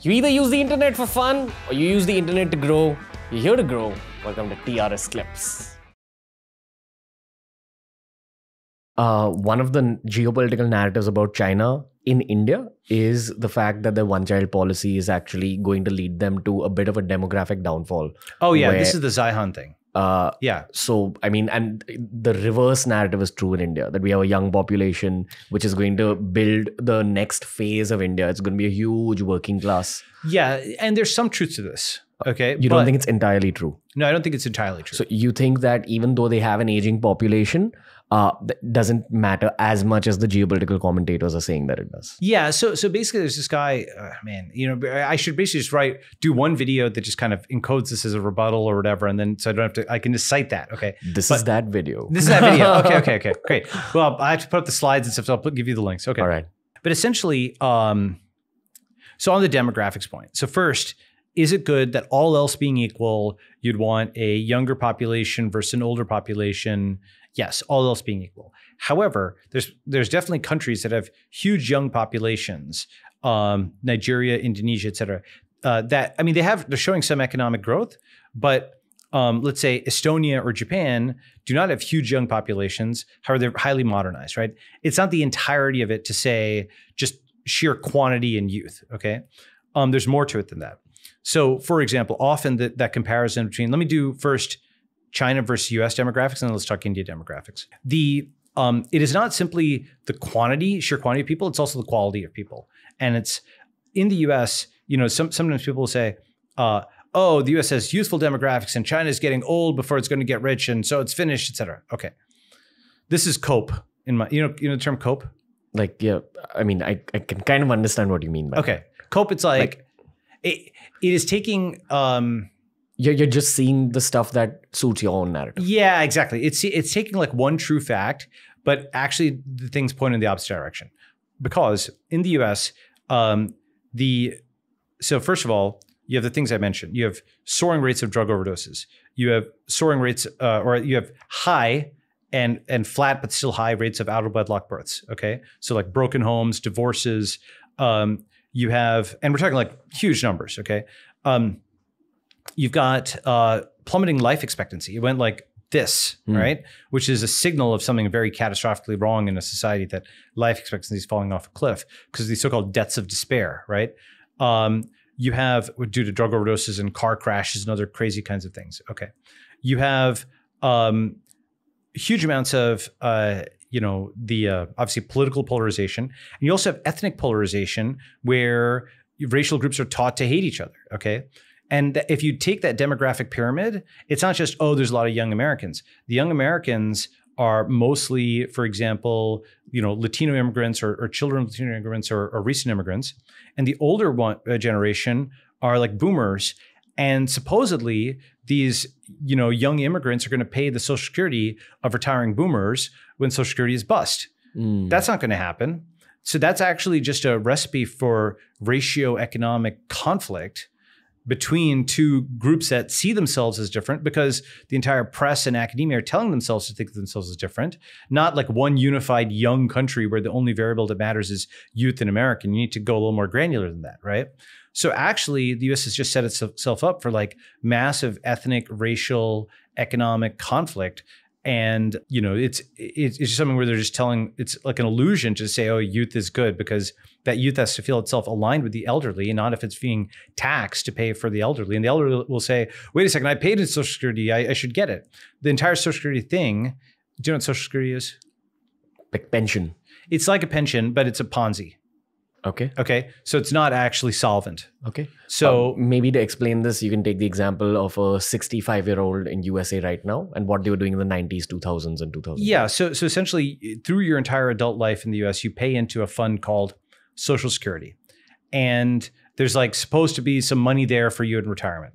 You either use the internet for fun or you use the internet to grow. You're here to grow. Welcome to TRS Clips. One of the geopolitical narratives about China in India is the fact that the one-child policy is actually going to lead them to a bit of a demographic downfall. Oh yeah, this is the Zihan thing. Yeah. So, I mean, and the reverse narrative is true in India, that we have a young population which is going to build the next phase of India. It's going to be a huge working class. Yeah, and there's some truth to this. Okay. You don't think it's entirely true? No, I don't think it's entirely true. So you think that even though they have an aging population, that doesn't matter as much as the geopolitical commentators are saying that it does? Yeah. So basically there's this guy, man, you know, I should basically just do one video that just kind of encodes this as a rebuttal or whatever. And then, so I don't have to, I can just cite that. Okay. This is that video. This is that video. Okay. Great. Well, I have to put up the slides and stuff, so I'll give you the links. Okay. All right. But essentially, so on the demographics point. So first, is it good that all else being equal, you'd want a younger population versus an older population? Yes, all else being equal. However, there's definitely countries that have huge young populations, Nigeria, Indonesia, et cetera, that, I mean, they're showing some economic growth, but let's say Estonia or Japan do not have huge young populations. However, they're highly modernized, right? It's not the entirety of it to say just sheer quantity and youth, okay? There's more to it than that. So for example, often that comparison between, let me do first China versus US demographics, and then let's talk India demographics. It is not simply the sheer quantity of people, it's also the quality of people. And it's in the US, you know, sometimes people will say, oh, the US has youthful demographics and China is getting old before it's going to get rich, and so it's finished, et cetera. Okay. This is cope in my, you know the term cope? Like, yeah, I mean, I can kind of understand what you mean by that. Cope, it's like it is taking, you're just seeing the stuff that suits your own narrative. Yeah, exactly. It's taking like one true fact, but actually the things point in the opposite direction. Because in the US, so first of all, you have the things I mentioned. You have soaring rates of drug overdoses. You have soaring rates, or you have high and flat, but still high rates of out of wedlock births. Okay. So like broken homes, divorces, you have, and we're talking like huge numbers. Okay. You've got plummeting life expectancy. It went like this, right? Which is a signal of something very catastrophically wrong in a society, that life expectancy is falling off a cliff because of these so-called deaths of despair, right? You have, due to drug overdoses and car crashes and other crazy kinds of things. Okay. You have huge amounts of, obviously political polarization. And you also have ethnic polarization where racial groups are taught to hate each other, okay? And if you take that demographic pyramid, it's not just, oh, there's a lot of young Americans. The young Americans are mostly, for example, Latino immigrants or children of Latino immigrants or recent immigrants. And the older generation are like boomers. And supposedly these, young immigrants are going to pay the Social Security of retiring boomers when Social Security is bust. That's not going to happen. So that's actually just a recipe for ratio-economic conflict between two groups that see themselves as different, because the entire press and academia are telling themselves to think of themselves as different, not like one unified young country where the only variable that matters is youth in America. You need to go a little more granular than that, right? So actually, the US has just set itself up for like massive ethnic, racial, economic conflict. And, it's just something where they're just telling, it's like an illusion to say, oh, youth is good, because that youth has to feel itself aligned with the elderly, and not if it's being taxed to pay for the elderly. And the elderly will say, wait a second, I paid in Social Security, I should get it. The entire Social Security thing, do you know what Social Security is? Like pension. It's like a pension, but it's a Ponzi. Okay. Okay. So it's not actually solvent. Okay. So maybe to explain this, you can take the example of a 65-year-old in USA right now and what they were doing in the 90s, 2000s and 2000s. Yeah. So essentially through your entire adult life in the US, you pay into a fund called Social Security. And there's like supposed to be some money there for you in retirement.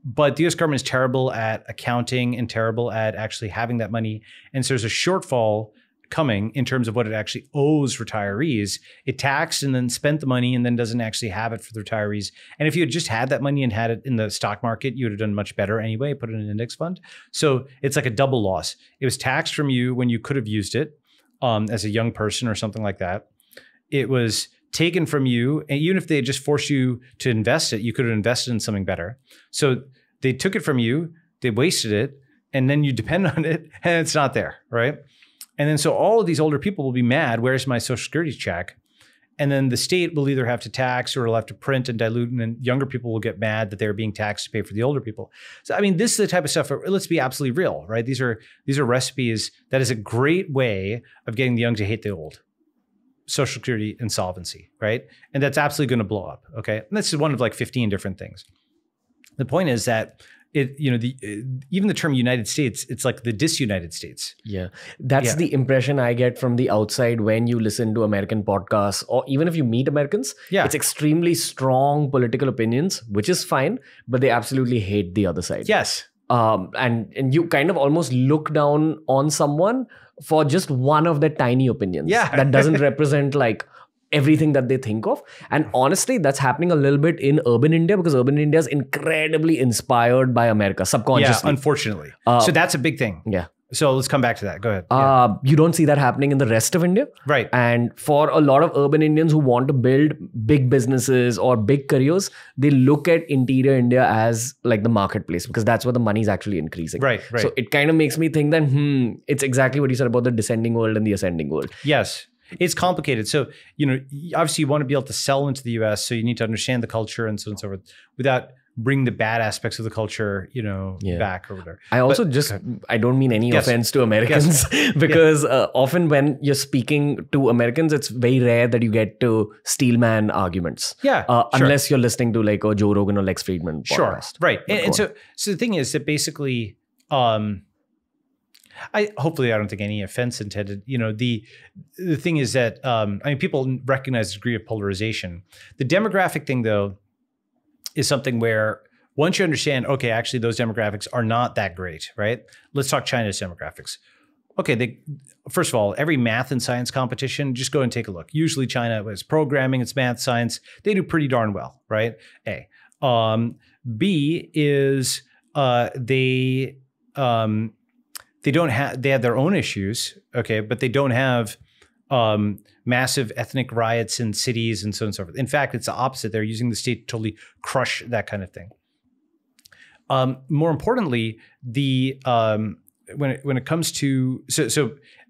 But the US government is terrible at accounting and terrible at actually having that money. And so there's a shortfall coming in terms of what it actually owes retirees. It taxed and then spent the money and then doesn't actually have it for the retirees. And if you had just had that money and had it in the stock market, you would have done much better anyway, put it in an index fund. So it's like a double loss. It was taxed from you when you could have used it as a young person or something like that. It was taken from you. And even if they just forced you to invest it, you could have invested in something better. So they took it from you, they wasted it, and then you depend on it and it's not there, right? And then so all of these older people will be mad, where's my social security check? And then the state will either have to tax or it'll have to print and dilute, and then younger people will get mad that they're being taxed to pay for the older people. So, I mean, this is the type of stuff, let's be absolutely real, right? These are recipes that is a great way of getting the young to hate the old. Social security insolvency, right? And that's absolutely going to blow up, okay? And this is one of like 15 different things. The point is that even the term United States, it's like the disunited states. Yeah. That's the impression I get from the outside when you listen to American podcasts, or even if you meet Americans. Yeah. It's extremely strong political opinions, which is fine, but they absolutely hate the other side. Yes. And you kind of almost look down on someone for just one of their tiny opinions. Yeah. That doesn't represent like everything that they think of. And honestly, that's happening a little bit in urban India, because urban India is incredibly inspired by America subconsciously. Yeah, unfortunately. So that's a big thing. Yeah. So let's come back to that. Go ahead. You don't see that happening in the rest of India. Right. And for a lot of urban Indians who want to build big businesses or big careers, they look at interior India as like the marketplace, because that's where the money is actually increasing. Right. So it kind of makes me think that, it's exactly what you said about the descending world and the ascending world. Yes. It's complicated. So, obviously you want to be able to sell into the US. So you need to understand the culture and so on and so forth without bring the bad aspects of the culture, back or whatever. I also I don't mean any offense to Americans, because often when you're speaking to Americans, it's very rare that you get to steelman arguments. Yeah. Unless you're listening to like a Joe Rogan or Lex Friedman podcast. Sure. Right. And so the thing is that basically, hopefully I don't think any offense intended. The thing is that people recognize the degree of polarization. The demographic thing, though, is something where once you understand, okay, actually those demographics are not that great, right? Let's talk China's demographics. Okay, first of all, every math and science competition, just go and take a look. Usually China is programming, it's math, science. They do pretty darn well, right? A. B is they have their own issues, okay, but they don't have massive ethnic riots in cities and so on and so forth. In fact, it's the opposite. They're using the state to totally crush that kind of thing. More importantly, when it comes to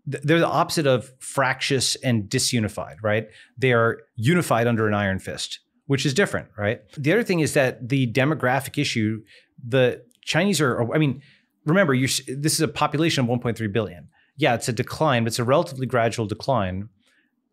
they're the opposite of fractious and disunified, right? They are unified under an iron fist, which is different, right? The other thing is that the demographic issue, the Chinese remember, this is a population of 1.3 billion. Yeah, it's a decline, but it's a relatively gradual decline.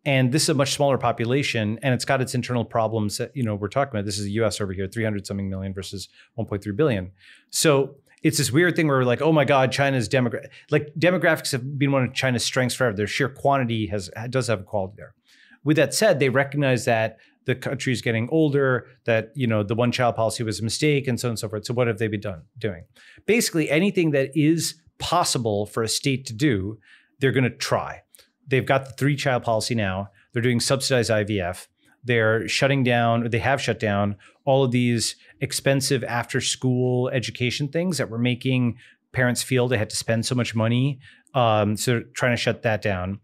And this is a much smaller population, and it's got its internal problems that, we're talking about. This is the US over here, 300 something million versus 1.3 billion. So it's this weird thing where we're like, oh my God, China's demographics have been one of China's strengths forever. Their sheer quantity does have a quality there. With that said, they recognize that the country is getting older, that, the one-child policy was a mistake, and so on and so forth. So what have they been doing? Basically, anything that is possible for a state to do, they're going to try. They've got the 3-child policy now. They're doing subsidized IVF. They're shutting down, or they have shut down, all of these expensive after-school education things that were making parents feel they had to spend so much money. So they're trying to shut that down.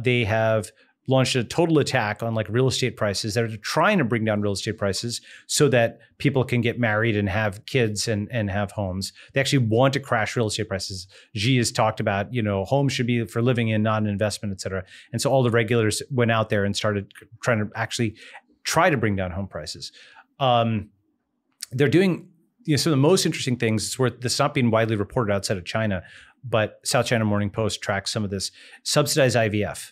They have launched a total attack on like real estate prices. They're trying to bring down real estate prices so that people can get married and have kids and have homes. They actually want to crash real estate prices. Xi has talked about, homes should be for living in, not an investment, et cetera. And so all the regulators went out there and started trying to actually try to bring down home prices. They're doing some of the most interesting things. It's worth this not being widely reported outside of China, but South China Morning Post tracks some of this. Subsidized IVF.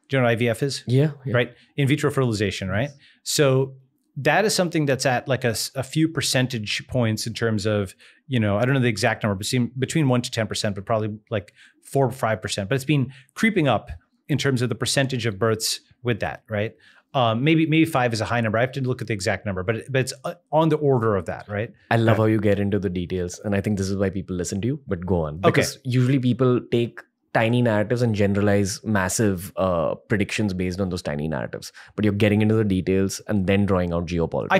Do you know what IVF is? Yeah. Right? In vitro fertilization, right? So that is something that's at like a few percentage points in terms of, I don't know the exact number, but between 1% to 10%, but probably like 4 or 5%. But it's been creeping up in terms of the percentage of births with that, right? Maybe 5 is a high number. I have to look at the exact number, but it's on the order of that, right? I love how you get into the details. And I think this is why people listen to you, but go on. Because usually people take tiny narratives and generalize massive predictions based on those tiny narratives. But you're getting into the details and then drawing out geopolitics. I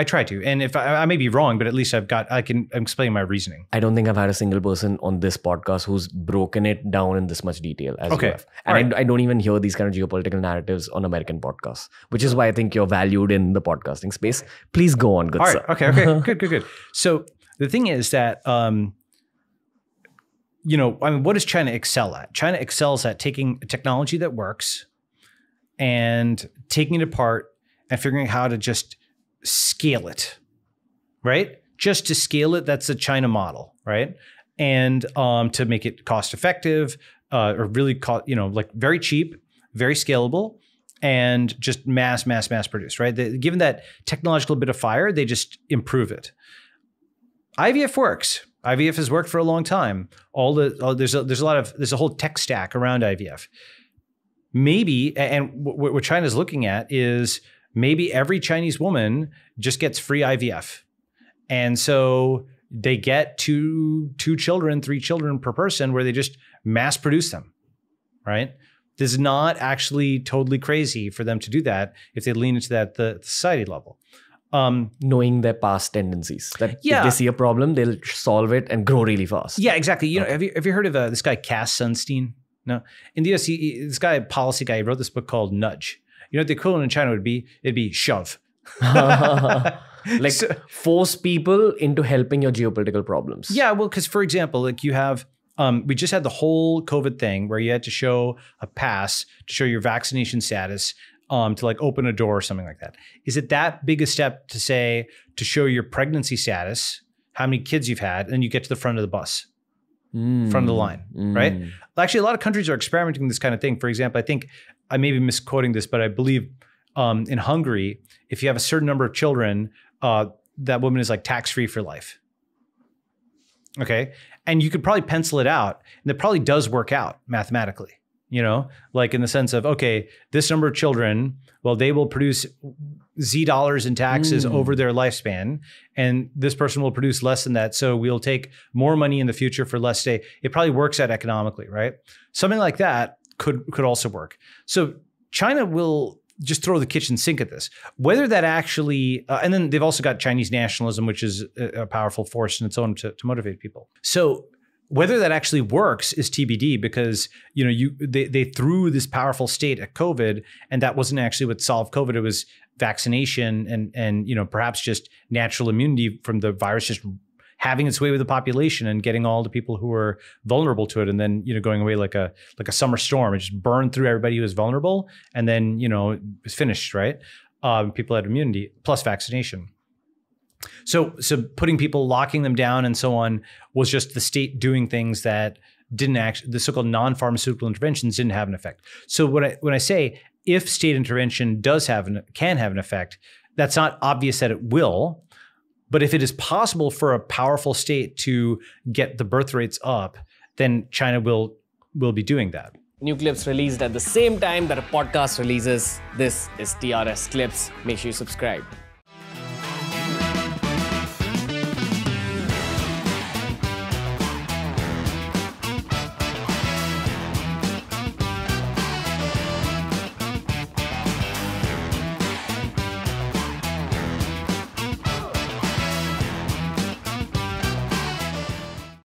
try to. And if I may be wrong, but at least I can explain my reasoning. I don't think I've had a single person on this podcast who's broken it down in this much detail as you have. And I don't even hear these kind of geopolitical narratives on American podcasts, which is why I think you're valued in the podcasting space. Please go on, good sir. Okay. Good. So the thing is that, what does China excel at? China excels at taking technology that works and taking it apart and figuring out how to just scale it, right? Just to scale it, that's the China model, right? And to make it cost effective, or really, like very cheap, very scalable, and just mass produced, right? Given that technological bit of fire, they just improve it. IVF works. IVF has worked for a long time. There's a whole tech stack around IVF. Maybe, and what China's looking at is maybe every Chinese woman just gets free IVF. And so they get two children, 3 children per person where they just mass produce them, right? This is not actually totally crazy for them to do that if they lean into that at the society level. Knowing their past tendencies, that if they see a problem, they'll solve it and grow really fast. Yeah, exactly. Have you heard of this guy Cass Sunstein? No, in the US, this guy, policy guy, he wrote this book called Nudge. You know what the equivalent in China would be? It'd be shove. Force people into helping your geopolitical problems. Yeah, well, because for example, like you have, we just had the whole COVID thing where you had to show a pass to show your vaccination status. To like open a door or something like that. Is it that big a step to say, to show your pregnancy status, how many kids you've had, and then you get to the front of the bus, front of the line, right? Actually, a lot of countries are experimenting with this kind of thing. For example, I think I may be misquoting this, but I believe in Hungary, if you have a certain number of children, that woman is like tax-free for life. Okay. And you could probably pencil it out, and it probably does work out mathematically. Like in the sense of, okay, this number of children, well, they will produce Z dollars in taxes over their lifespan, and this person will produce less than that. So we'll take more money in the future for less stay. It probably works out economically, right? Something like that could also work. So China will just throw the kitchen sink at this. Whether that actually, and then they've also got Chinese nationalism, which is a powerful force in its own to motivate people. So whether that actually works is TBD, because they threw this powerful state at COVID, and that wasn't actually what solved COVID. It was vaccination and perhaps just natural immunity from the virus just having its way with the population and getting all the people who were vulnerable to it, and then going away like a summer storm. It just burned through everybody who was vulnerable, and then it was finished, right? People had immunity plus vaccination. So putting people, locking them down and so on was just the state doing things that didn't actually, the so-called non-pharmaceutical interventions didn't have an effect. So when I say if state intervention can have an effect, that's not obvious that it will, but if it is possible for a powerful state to get the birth rates up, then China will be doing that. New clips released at the same time that a podcast releases. This is TRS Clips. Make sure you subscribe.